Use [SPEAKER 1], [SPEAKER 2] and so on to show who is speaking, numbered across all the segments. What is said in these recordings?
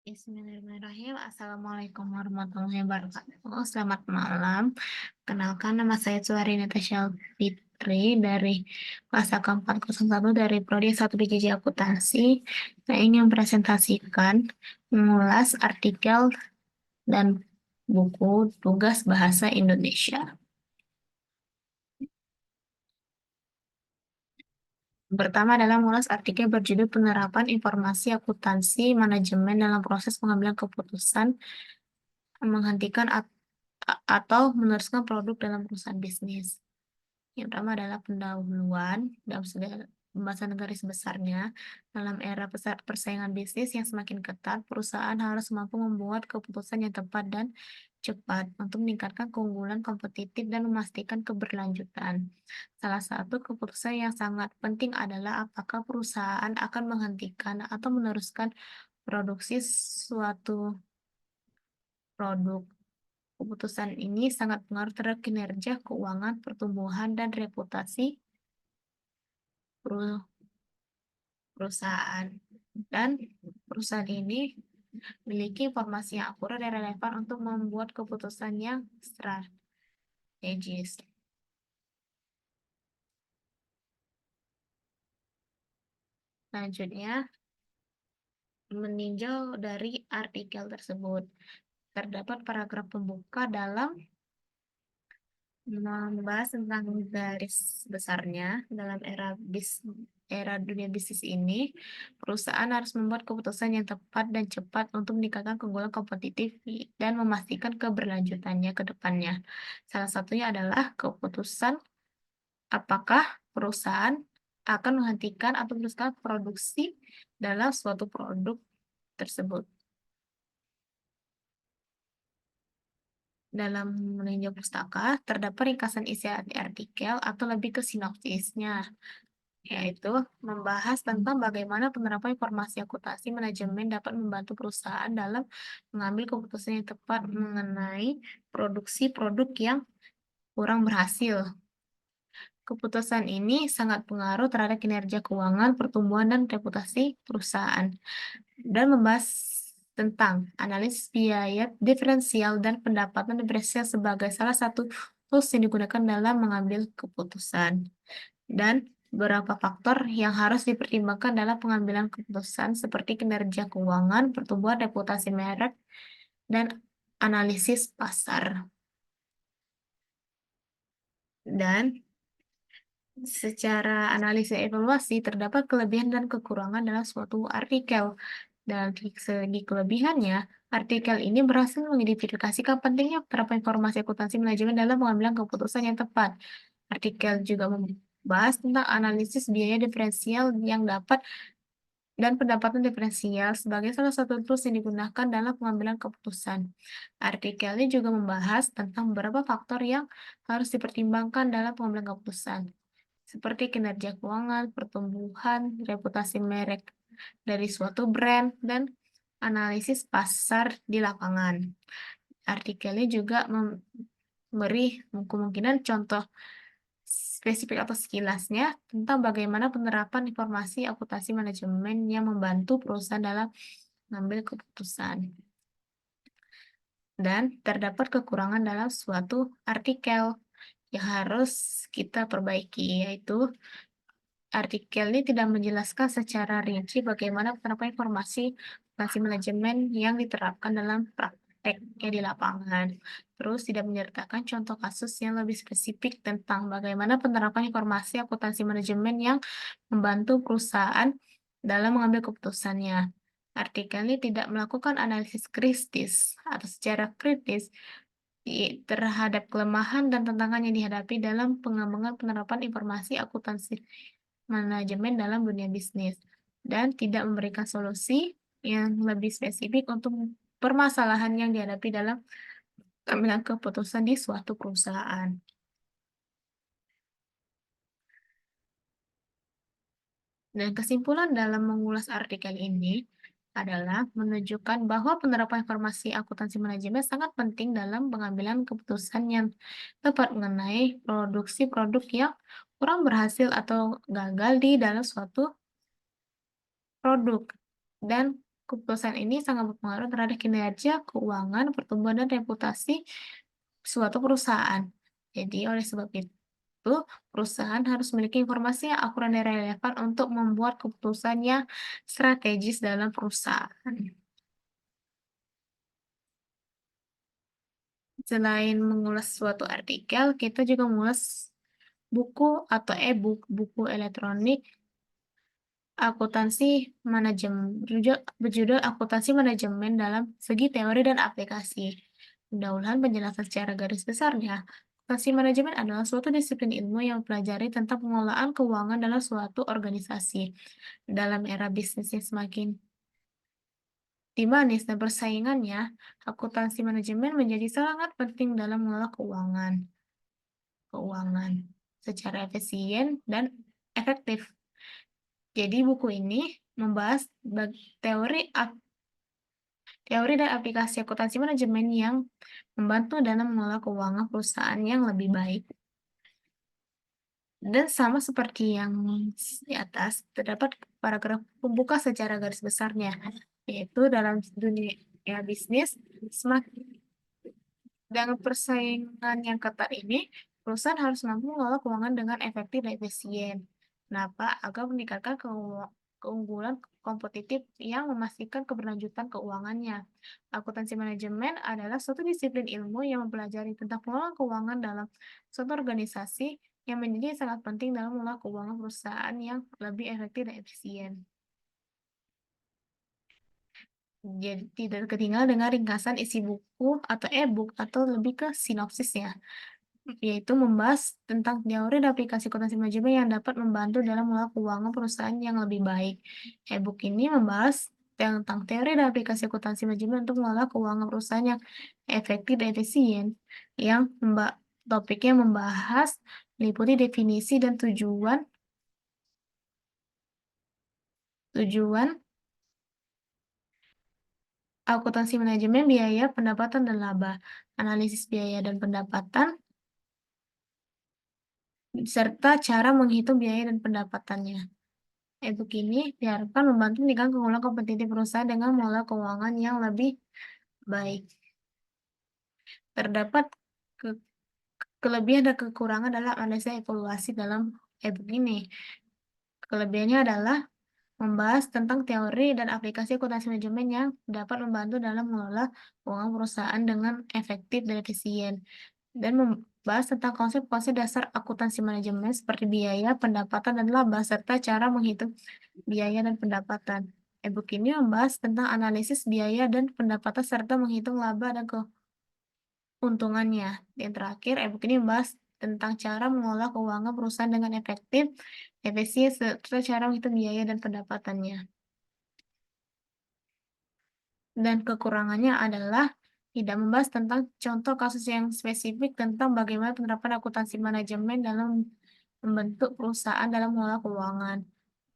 [SPEAKER 1] Bismillahirrahmanirrahim. Assalamualaikum warahmatullahi wabarakatuh. Selamat malam. Kenalkan, nama saya Suhari Natasha Fitri dari kelas AK401 dari Prodi 1 BJJ Akuntansi. Saya ingin mempresentasikan, mengulas artikel dan buku tugas bahasa Indonesia. Pertama adalah mengulas artikel berjudul Penerapan Informasi Akuntansi Manajemen dalam Proses Pengambilan Keputusan Menghentikan atau meneruskan produk dalam perusahaan bisnis. Yang pertama adalah pendahuluan dalam segala pembahasan garis besarnya. Dalam era persaingan bisnis yang semakin ketat, perusahaan harus mampu membuat keputusan yang tepat dan cepat untuk meningkatkan keunggulan kompetitif dan memastikan keberlanjutan. Salah satu keputusan yang sangat penting adalah apakah perusahaan akan menghentikan atau meneruskan produksi suatu produk. Keputusan ini sangat pengaruh terhadap kinerja keuangan, pertumbuhan, dan reputasi perusahaan. Dan perusahaan ini memiliki informasi yang akurat dan relevan untuk membuat keputusan yang strategis. Selanjutnya, meninjau dari artikel tersebut. Terdapat paragraf pembuka dalam membahas tentang garis besarnya dalam era dunia bisnis ini, perusahaan harus membuat keputusan yang tepat dan cepat untuk meningkatkan keunggulan kompetitif dan memastikan keberlanjutannya ke depannya. Salah satunya adalah keputusan apakah perusahaan akan menghentikan atau meneruskan produksi dalam suatu produk tersebut. Dalam meninjau pustaka, terdapat ringkasan isi artikel atau lebih ke sinopsisnya, yaitu membahas tentang bagaimana penerapan informasi akuntansi manajemen dapat membantu perusahaan dalam mengambil keputusan yang tepat mengenai produksi produk yang kurang berhasil. Keputusan ini sangat pengaruh terhadap kinerja keuangan, pertumbuhan, dan reputasi perusahaan. Dan membahas tentang analisis biaya diferensial dan pendapatan diferensial sebagai salah satu tools yang digunakan dalam mengambil keputusan. Dan beberapa faktor yang harus dipertimbangkan dalam pengambilan keputusan seperti kinerja keuangan, pertumbuhan reputasi merek, dan analisis pasar. Dan secara analisis evaluasi, terdapat kelebihan dan kekurangan dalam suatu artikel. Dan dari segi kelebihannya, artikel ini berhasil mengidentifikasikan pentingnya penerapan informasi akuntansi manajemen dalam pengambilan keputusan yang tepat. Artikel juga membahas tentang analisis biaya diferensial yang dapat dan pendapatan diferensial sebagai salah satu tools yang digunakan dalam pengambilan keputusan. Artikel ini juga membahas tentang beberapa faktor yang harus dipertimbangkan dalam pengambilan keputusan, seperti kinerja keuangan, pertumbuhan, reputasi merek dari suatu brand, dan analisis pasar di lapangan. Artikelnya juga memberi kemungkinan contoh spesifik atau sekilasnya tentang bagaimana penerapan informasi akuntansi manajemen yang membantu perusahaan dalam mengambil keputusan. Dan terdapat kekurangan dalam suatu artikel yang harus kita perbaiki, yaitu artikel ini tidak menjelaskan secara rinci bagaimana penerapan informasi manajemen yang diterapkan dalam prakteknya di lapangan. Terus tidak menyertakan contoh kasus yang lebih spesifik tentang bagaimana penerapan informasi akuntansi manajemen yang membantu perusahaan dalam mengambil keputusannya. Artikel ini tidak melakukan analisis kritis atau secara kritis terhadap kelemahan dan tantangan yang dihadapi dalam pengembangan penerapan informasi akuntansi manajemen dalam dunia bisnis, dan tidak memberikan solusi yang lebih spesifik untuk permasalahan yang dihadapi dalam pengambilan keputusan di suatu perusahaan. Dan kesimpulan dalam mengulas artikel ini adalah menunjukkan bahwa penerapan informasi akuntansi manajemen sangat penting dalam pengambilan keputusan yang tepat mengenai produksi produk yang kurang berhasil atau gagal di dalam suatu produk. Dan Keputusan ini sangat berpengaruh terhadap kinerja, keuangan, pertumbuhan, dan reputasi suatu perusahaan. Jadi, oleh sebab itu, perusahaan harus memiliki informasi yang akurat dan relevan untuk membuat keputusan yang strategis dalam perusahaan. Selain mengulas suatu artikel, kita juga mengulas buku atau e-book, buku elektronik, akuntansi berjudul Akuntansi Manajemen dalam Segi Teori dan Aplikasi. Pendahuluan penjelasan secara garis besarnya, akuntansi manajemen adalah suatu disiplin ilmu yang mempelajari tentang pengelolaan keuangan dalam suatu organisasi. Dalam era bisnis yang semakin dinamis dan persaingannya, akuntansi manajemen menjadi sangat penting dalam mengelola keuangan secara efisien dan efektif. Jadi buku ini membahas teori teori dan aplikasi akuntansi manajemen yang membantu dalam mengelola keuangan perusahaan yang lebih baik. Dan sama seperti yang di atas, terdapat paragraf pembuka secara garis besarnya, yaitu dalam dunia bisnis, semakin dengan persaingan yang ketat ini, perusahaan harus mampu mengelola keuangan dengan efektif dan efisien. Kenapa? Agar meningkatkan keunggulan kompetitif yang memastikan keberlanjutan keuangannya. Akuntansi manajemen adalah suatu disiplin ilmu yang mempelajari tentang pengelolaan keuangan dalam suatu organisasi yang menjadi sangat penting dalam mengelola keuangan perusahaan yang lebih efektif dan efisien. Jadi tidak ketinggalan dengan ringkasan isi buku atau e-book atau lebih ke sinopsisnya, yaitu membahas tentang teori dan aplikasi akuntansi manajemen yang dapat membantu dalam mengelola keuangan perusahaan yang lebih baik. E-book ini membahas tentang teori dan aplikasi akuntansi manajemen untuk mengelola keuangan perusahaan yang efektif dan efisien, yang topiknya membahas meliputi definisi dan tujuan akuntansi manajemen biaya, pendapatan, dan laba, analisis biaya dan pendapatan, serta cara menghitung biaya dan pendapatannya. E-book ini diharapkan membantu meningkatkan keunggulan kompetitif perusahaan dengan mengelola keuangan yang lebih baik. Terdapat ke- kelebihan dan kekurangan dalam analisa evaluasi dalam e-book ini. Kelebihannya adalah membahas tentang teori dan aplikasi akuntansi manajemen yang dapat membantu dalam mengelola keuangan perusahaan dengan efektif dan efisien, dan membahas tentang konsep-konsep dasar akuntansi manajemen seperti biaya, pendapatan, dan laba, serta cara menghitung biaya dan pendapatan. E-book ini membahas tentang analisis biaya dan pendapatan serta menghitung laba dan keuntungannya. Dan terakhir, e-book ini membahas tentang cara mengelola keuangan perusahaan dengan efektif, efisien, serta cara menghitung biaya dan pendapatannya. Dan kekurangannya adalah tidak membahas tentang contoh kasus yang spesifik tentang bagaimana penerapan akuntansi manajemen dalam membentuk perusahaan dalam mengelola keuangan,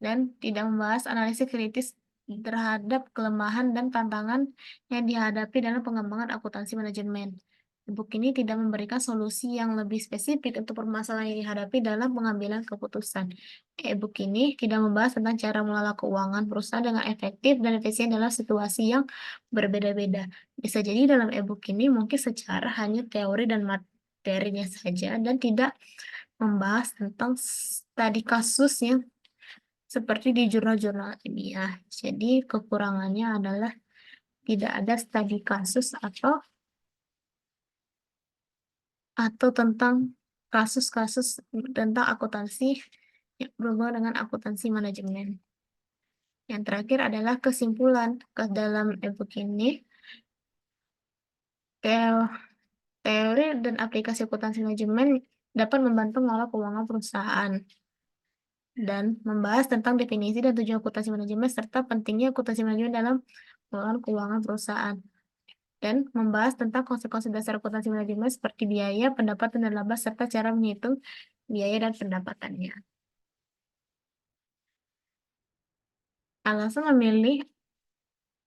[SPEAKER 1] dan tidak membahas analisis kritis terhadap kelemahan dan tantangan yang dihadapi dalam pengembangan akuntansi manajemen. Buku ini tidak memberikan solusi yang lebih spesifik untuk permasalahan yang dihadapi dalam pengambilan keputusan. E-book ini tidak membahas tentang cara mengelola keuangan perusahaan dengan efektif dan efisien dalam situasi yang berbeda-beda. Bisa jadi dalam e-book ini mungkin secara hanya teori dan materinya saja dan tidak membahas tentang studi kasus yang seperti di jurnal-jurnal ilmiah. Jadi kekurangannya adalah tidak ada studi kasus atau tentang kasus-kasus tentang akuntansi yang berhubungan dengan akuntansi manajemen. Yang terakhir adalah kesimpulan ke dalam e-book ini. Teori dan aplikasi akuntansi manajemen dapat membantu mengelola keuangan perusahaan dan membahas tentang definisi dan tujuan akuntansi manajemen serta pentingnya akuntansi manajemen dalam pengelolaan keuangan perusahaan, dan membahas tentang konsep-konsep dasar akuntansi manajemen seperti biaya, pendapatan, dan laba serta cara menghitung biaya dan pendapatannya. Alasan memilih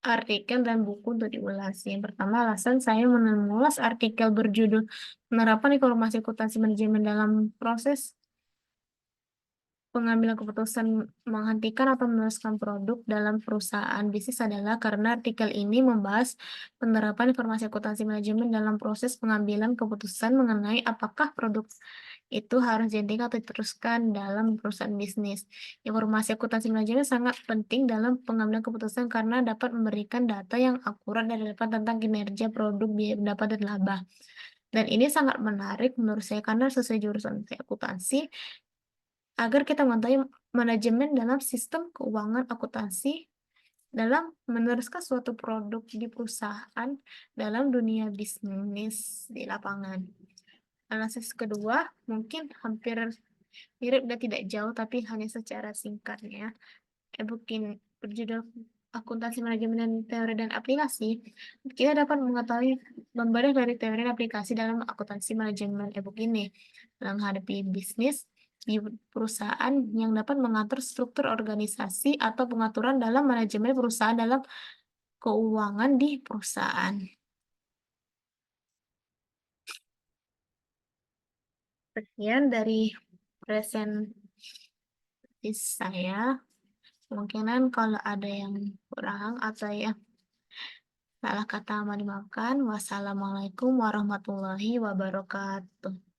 [SPEAKER 1] artikel dan buku untuk diulas. Yang pertama, alasan saya mengulas artikel berjudul Penerapan Informasi Akuntansi Manajemen dalam Proses pengambilan keputusan menghentikan atau meneruskan produk dalam perusahaan bisnis adalah karena artikel ini membahas penerapan informasi akuntansi manajemen dalam proses pengambilan keputusan mengenai apakah produk itu harus dihentikan atau diteruskan dalam perusahaan bisnis. Informasi akuntansi manajemen sangat penting dalam pengambilan keputusan karena dapat memberikan data yang akurat dan relevan tentang kinerja produk, biaya pendapatan, dan laba. Dan ini sangat menarik menurut saya karena sesuai jurusan saya akuntansi, agar kita mengetahui manajemen dalam sistem keuangan akuntansi dalam meneruskan suatu produk di perusahaan dalam dunia bisnis di lapangan. Analisis kedua mungkin hampir mirip dan tidak jauh tapi hanya secara singkatnya. E-book ini berjudul Akuntansi Manajemen dan Teori dan Aplikasi. Kita dapat mengetahui gambaran dari teori dan aplikasi dalam akuntansi manajemen e-book ini dalam menghadapi bisnis di perusahaan yang dapat mengatur struktur organisasi atau pengaturan dalam manajemen perusahaan dalam keuangan di perusahaan. Sekian dari presentasi saya. Kemungkinan kalau ada yang kurang atau yang salah kata mohon dimaafkan. Wassalamualaikum warahmatullahi wabarakatuh.